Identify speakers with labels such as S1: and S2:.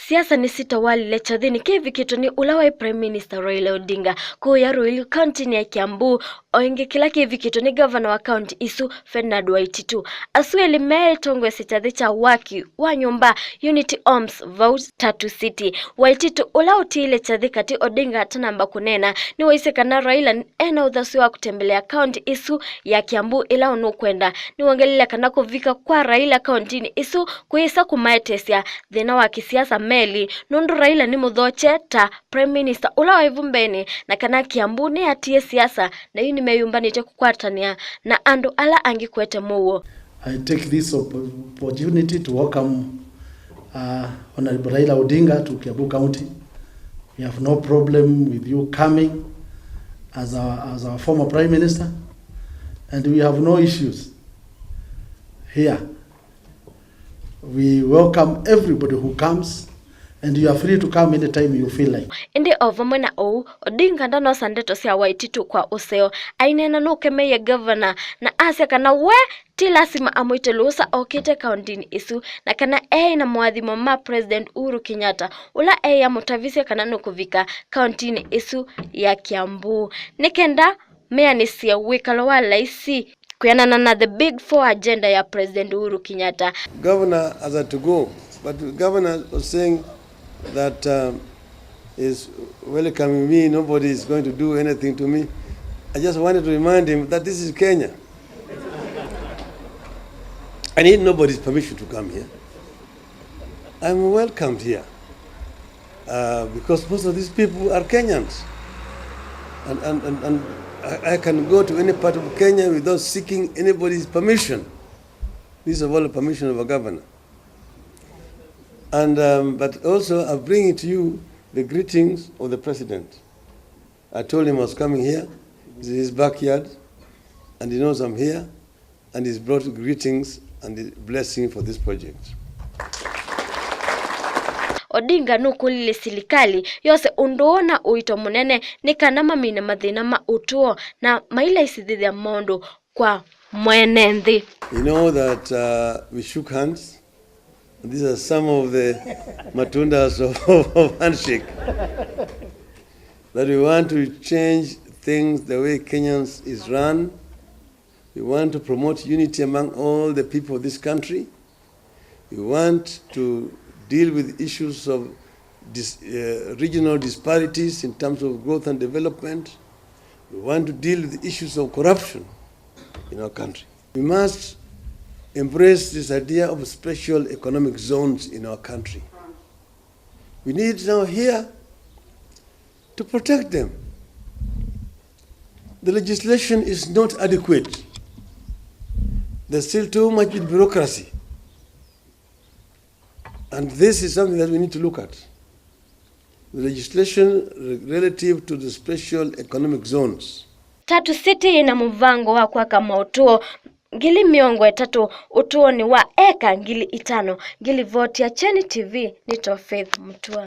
S1: Siasa ni sitawali lecha dhini kivi kitoni ulawai Prime Minister RAILA Odinga kuya Ruiru County ya Kiambu oinge kila kivi kitoni governor wa county isu Fernand WAITITU asueli mee tongwe sichadhicha waki wa nyumba Unity Homes Vote 3 City WAITITU ulauti ile chadhikati Odinga tanamba kunena ni waisekana RAILA ena udhasi wa kutembelea county isu ya Kiambu ila unukwenda ni wangelile kanako vika kwa RAILA county ni isu kuisa kumaetesia dhina wa kisiasa meli nundu RAILA ni mudhoche ta Prime Minister ula waivumbeni na kana Kiambu ni atie siasa na yuni meyumbani te kukwatania na andu ala angi kwete muwo.
S2: I take this opportunity to welcome Honorable RAILA Odinga to Kiambu County. We have no problem with you coming as our former Prime Minister, and we have no issues here. We welcome everybody who comes, and you are free to come anytime you feel like.
S1: Indi ovamwena Odinga ndano sandeto sia WAITITU kwa useo ainena nuke meye governor na asya kana we tilasima amuite lusa okite county isu na kana na mwadhimo ma President Uhuru Kenyatta ula ya mutavisia kana nukuvika county isu ya Kiambu nikenda mea nisia wikalo wa laisi kuyanana na the big four agenda ya President Uhuru Kenyatta.
S3: Governor has had to go, but the governor was saying that is welcoming me, nobody is going to do anything to me. I just wanted to remind him that this is Kenya. I need nobody's permission to come here. I'm welcomed here because most of these people are Kenyans. And I can go to any part of Kenya without seeking anybody's permission. This is all the permission of a governor. And but also I'm bringing to you the greetings of the president. I told him I was coming here. It's his backyard, and he knows I'm here, and he's brought greetings and the blessing for this project.
S1: Odinga nukulile silikali yose undoona uito munene nikanama mina madhina mautuo na maila isidhidhi ya mondo kwa mwenendi.
S3: You know that we shook hands. These are some of the matundas of handshake. That we want to change things the way Kenyans is run. We want to promote unity among all the people of this country. We want to deal with issues of regional disparities in terms of growth and development. We want to deal with the issues of corruption in our country. We must embrace this idea of special economic zones in our country. We need now here to protect them. The legislation is not adequate. There's still too much bureaucracy. And this is something that we need to look at. The legislation relative to the special economic zones.
S1: 3 City ina mvango wa kwa kama utuo ngili miongo 3 utuo ni wa eka ngili 5 ngili vote ya Cheni TV ni Faith Mutua.